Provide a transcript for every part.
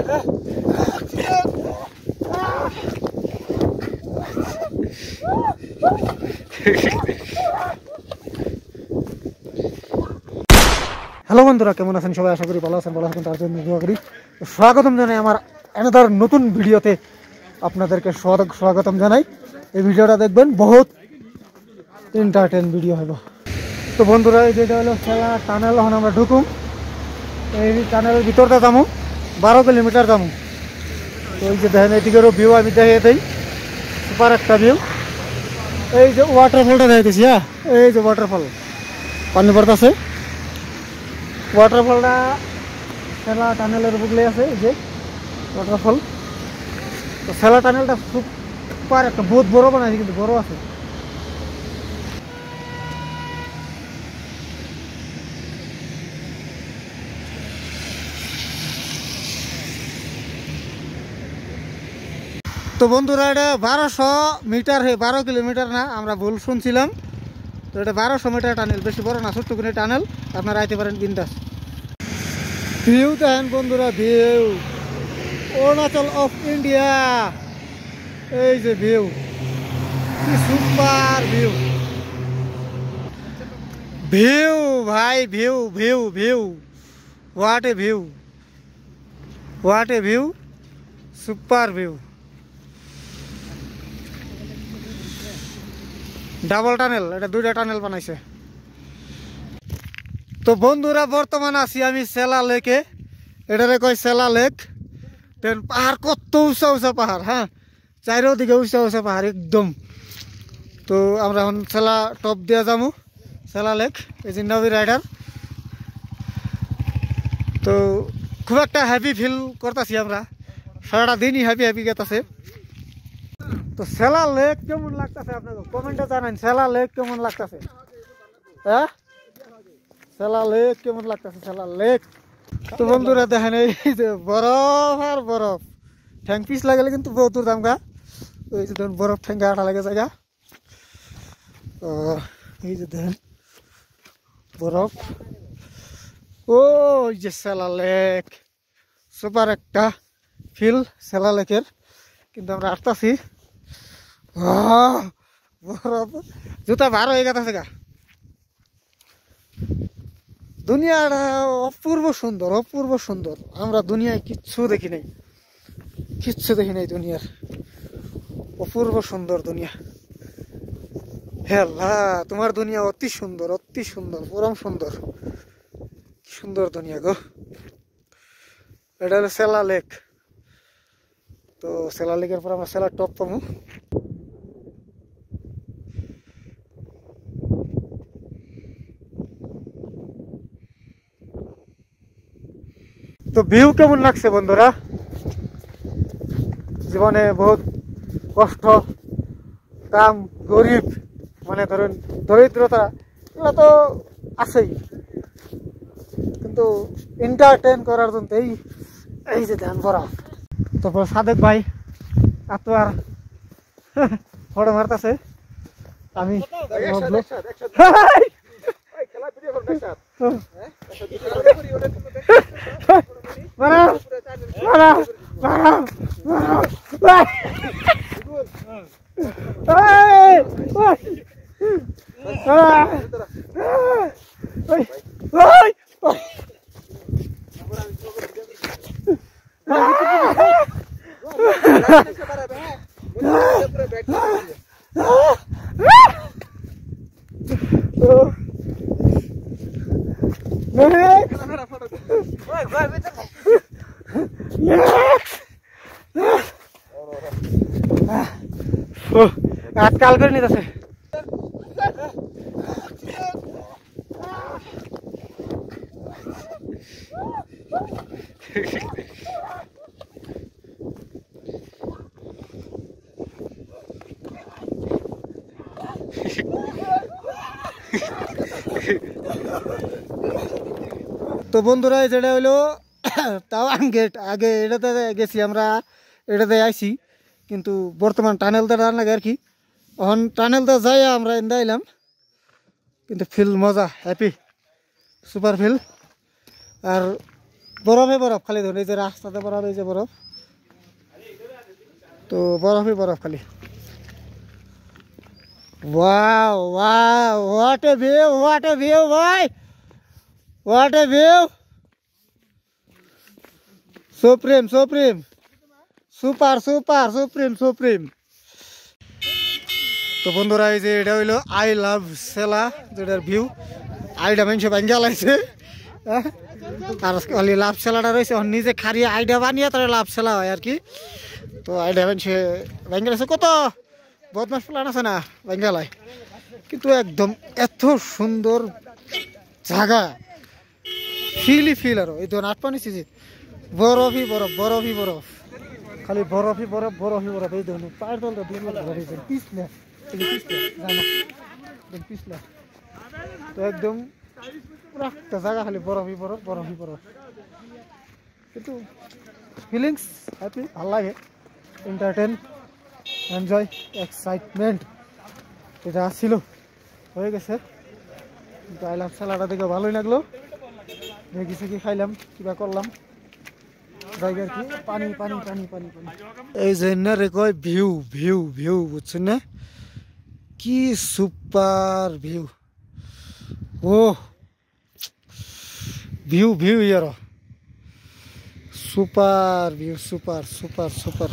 Hello বন্ধুরা, কেমন আছেন সবাই? আশা করি ভালো আছেন। ভালো আছেন তার জন্য দোয়া করি। স্বাগতম জানাই আমার অ্যানাদার নতুন ভিডিওতে। আপনাদেরকে স্বাগতম জানাই। এই ভিডিওটা দেখবেন, বহুত এন্টারটেইন ভিডিও হলো। তো বন্ধুরা, এই যেটা হলো খেলা টানেল। এখন আমরা ঢুকুম এই টানেলের ভিতরটা, যাবো 12 কিলোমিটার যাবো। তো এই যে দেখেন, এদিকেরও ভিউ আমি দেখিয়ে দিই। সুপার একটা ভিউ। এই যে ওয়াটারফলটা দেখাইতেছি। হ্যাঁ, এই যে ওয়াটারফল পানি পড়তেছে। ওয়াটারফলটা সেলা টানেলের বুকলে আছে। এই যে ওয়াটারফল। তো সেলা টানেলটা সুপার একটা, বহুত বড় বানাইছে, কিন্তু বড় আছে। তো বন্ধুরা, এটা 1200 মিটার, 12 কিলোমিটার না, আমরা ভুল শুনছিলাম। তো এটা 1200 মিটার টানেল, বেশি বড় না, ছোট্টুকুনি টানেল। আপনারা আইতে পারেন বিন্দাস। ভিউ দেখেন বন্ধুরা, ভিউ অরুণাচল অফ ইন্ডিয়া। এই যে ভিউ, কি সুপার ভিউ। ভিউ ভাই, view view view, what a view, what a view, super view. Double tunnel, এটা 2টা টানেল বানাইছে। তো বন্ধুরা, বর্তমান আছি আমি সেলা লেকে। এটারে কয় সেলা লেক। দেন পাহাড়, কত উঁচা উঁচা পাহাড়। হ্যাঁ, চারিদিকে উঁচা উঁচা পাহাড় একদম। তো আমরা এখন সেলা টপ দিয়ে যাবো, সেলা লেক। এই যে নবী রাইডার। তো খুব একটা হ্যাপি ফিল করতেছি আমরা, সারাটা দিনই হ্যাপি হ্যাপি গেতেছে। তো সেলা লেক কেমন লাগতেছে আপনাকে কমেন্টে জানান। সেলা লেক কেমন লাগতেছে? হ্যাঁ, সেলা লেক কেমন লাগতেছে? সেলা লেক। তো বন্ধুরা দেখেন, এই যে বরফ আর বরফ। ঠ্যাং পিস লাগালে কিন্তু বহুত দূর দাম গা। এই যে দেখেন, বরফ ঠ্যাঙ্গে আটা লাগে জায়গা। তো এই যে দেখেন বরফ। ও যে সেলা লেক, সুপার একটা ফিল সেলা লেকের। কিন্তু আমরা আসতেছি, বরফ, জুতা ভার হয়ে গেছে গা। দুনিয়াটা অপূর্ব সুন্দর, অপূর্ব সুন্দর। আমরা দুনিয়ায় কিচ্ছু দেখি নাই, কিচ্ছু দেখি নাই দুনিয়ার। অপূর্ব সুন্দর দুনিয়া। হ্যাঁ, তোমার দুনিয়া অতি সুন্দর, অতি সুন্দর, পরম সুন্দর। কি সুন্দর দুনিয়া গো। এটা হলো সেলা লেক। তো সেলা লেকের পর আমরা সেলা টপ পাবো। তো ভিউ কেমন লাগছে বন্ধুরা? জীবনে বহুত কষ্ট, কাম, গরিব, মানে ধরেন দরিদ্রতা, এগুলো তো আছেই, কিন্তু এন্টারটেইন করার জন্য এই যে ধ্যান করা। তারপর সাদেক ভাই আর ফটো মারতেছে। আমি আজকাল করে নিতেছে। তো বন্ধুরা, যেটা হইলো টাওয়াং গেট। আগে এটাতে গেছি আমরা, এটাতে আইছি, কিন্তু বর্তমান টানেলটা লাগে আর কি। এখন টানেলটা যাই আমরা এনে আইলাম, কিন্তু ফিল মজা, হ্যাপি, সুপার ফিল। আর বরফে বরফ খালি ধরুন, এই যে রাস্তাতে বরফ, এই যে বরফ, তো বরফই বরফ খালি। Wow wow, what a view, what a view ভাই, what a view, supreme supreme, super super, supreme supreme. তো বন্ধুরা এই যে এটা হইলো আই লাভ সেলা, যেটার ভিউ, আইডা মানুষ ভাঙ্গা লাগছে, আর খালি লাভ সেলাটা রয়েছে নিজে খারিয়ে আইডা বানিয়ে তারা লাভ সেলা হয় আর কি। তো আইডা মানুষে ভাঙ্গা লাগছে, কত বদমাস প্ল্যান আছে না ভাঙ্গা লাই, কিন্তু একদম এত সুন্দর জায়গা, ফিলই ফিল। আর এই ধরুন 8 পানি সিজি, বরফই বরফ, বরফই বরফ, খালি বরফই বরফ, বরফই বরফ। এই ধরুন পায়ের তলটা পিছলে পিছলে, তো একদম পুরা একটা জায়গা খালি বরফই বরফ, বরফই বরফ, কিন্তু ফিলিংস হ্যাপি, ভাল লাগে, এন্টারটেন, এনজয়, এক্সাইটমেন্ট, এটা ছিল, হয়ে গেছে। আইলাম সালাডা দেখে ভালোই লাগলো, দেখি কি খাইলাম, কিবা করলাম, জায়গার কি পানি পানি পানি পানি পানি, এই জন্য রে কয় ভিউ ভিউ ভিউ, বুঝছেন না, কি সুপার ভিউ, ও ভিউ ভিউ ইয়ার, super view, super super super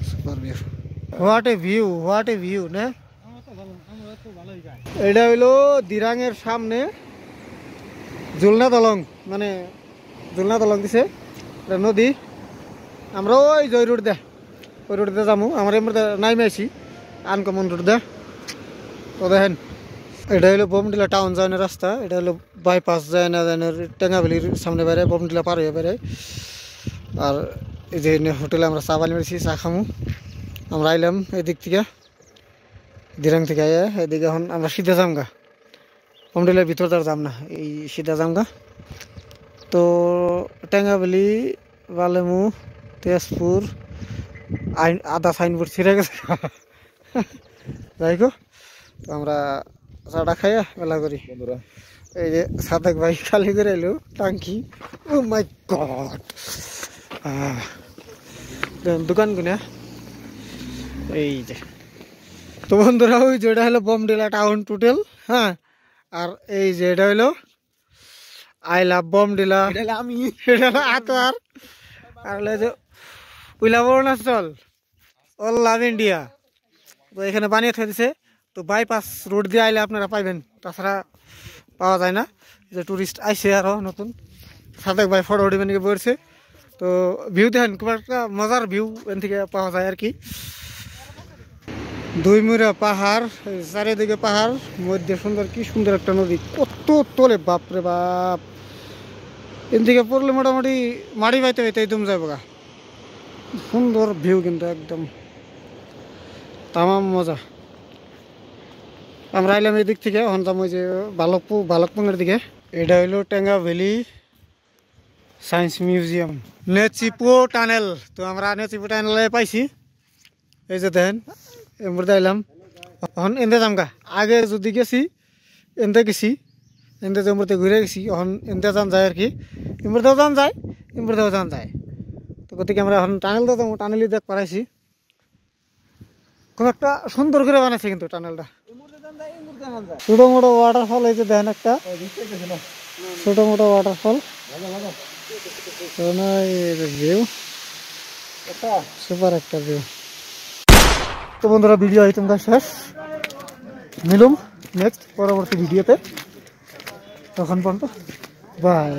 super view, what a view, what a view না। এটা হইলো দিরাঙের সামনে জুলনা দলং, মানে জুলনা দলং দিছে, এটা নদী, আমরা ওই যে রোড দে, ওই রোড দিয়ে যাবো, আমরা এমনি নাইমে আছি আনকমন রোড দে। তো দেখেন এটা হলো বোমডিলা টাউন যায় না রাস্তা, এটা হলো বাইপাস যায় না, যায় না টেঙ্গাবেলির সামনে বেড়ে বোমডিলা পার হয়ে বেড়ে। আর এই যে হোটেলে আমরা চা বানিয়ে মেরেছি, চা খামু, আমরা আইলাম এদিক থেকে, দিরাং থেকে আইয়া এদিকে, এখন আমরা সিধা যামগা, বোমডিলার ভিতর তার যাম না, এই সিধা যামগা। তো টেঙ্গাবেলি, বালেমু, তেজপুর, আদা সাইনবোর্ড ছিঁড়ে গেছে, যাই গো। তো আমরা চাটা খাইয়া মেলা করি, এই যে সাদেক ভাই খালি করে এলো টাঙ্কি, ও মাই গড, দোকান গুনা এই যে। তো বন্ধুরা ওই যে এটা হলো বোমডিলা টাউন টোটাল, হ্যাঁ, আর এই যে এটা হইলো আই লাভ বোমডিলা, আমি এটা আতোয়ার, আর হলো যে we love Arunachal, all love India. তো এখানে বানিয়ে থয়ে দিছে, তো বাইপাস রোড দিয়ে আইলে আপনারা পাইবেন, তাছাড়া পাওয়া যায় না। যে টুরিস্ট আইসে আরো নতুন, সাদেক ভাই ফটো উঠিবেন নিয়ে বলছে। তো ভিউ দেখেন, খুব একটা মজার ভিউ এখান থেকে পাওয়া যায় আর কি। দুই মুড়া পাহাড়, চারিদিকে পাহাড়, মধ্যে সুন্দর, কি সুন্দর একটা নদী, কত তোলে বাপরে বাপ, এখান থেকে পড়লে মোটামুটি মাড়ি বাইতে বাইতে একদম যাবো গা, সুন্দর ভিউ কিন্তু একদম তামাম মজা। আমরা আইলাম এই দিক থেকে, এখন যাবো ওই যে ভালকপুঙের দিকে। এটা হইলো টেঙ্গাভেলি সায়েন্স মিউজিয়াম, নেচিপো টানেল। তো আমরা নেচিপো টানেলে পাইছি, এই যে দেখেন এমনি আইলাম, এখন এনতে যাম গা। আগে যদি গেছি এনতে গেছি, এনতে এমরিতে ঘুরে গেছি, এখন এনতে যান যায় আর কি, এমরিতেও যান যায়, এমরিতেও যান যায়। তো গতিকে আমরা এখন টানেলটা যাবো, টানেলই দেখ পারাইছি, খুব একটা সুন্দর করে বানাইছে কিন্তু টানেলটা, ছোট মোটো ওয়াটারফল, এই যে দেখেন একটা ছোট মোটো ওয়াটারফল, ভিউ সুপার একটা ভিউ। তো বন্ধুরা ভিডিও এই তোমরা শেষ, মিলুম নেক্সট পরবর্তী ভিডিওতে, তখন পর্যন্ত বাই।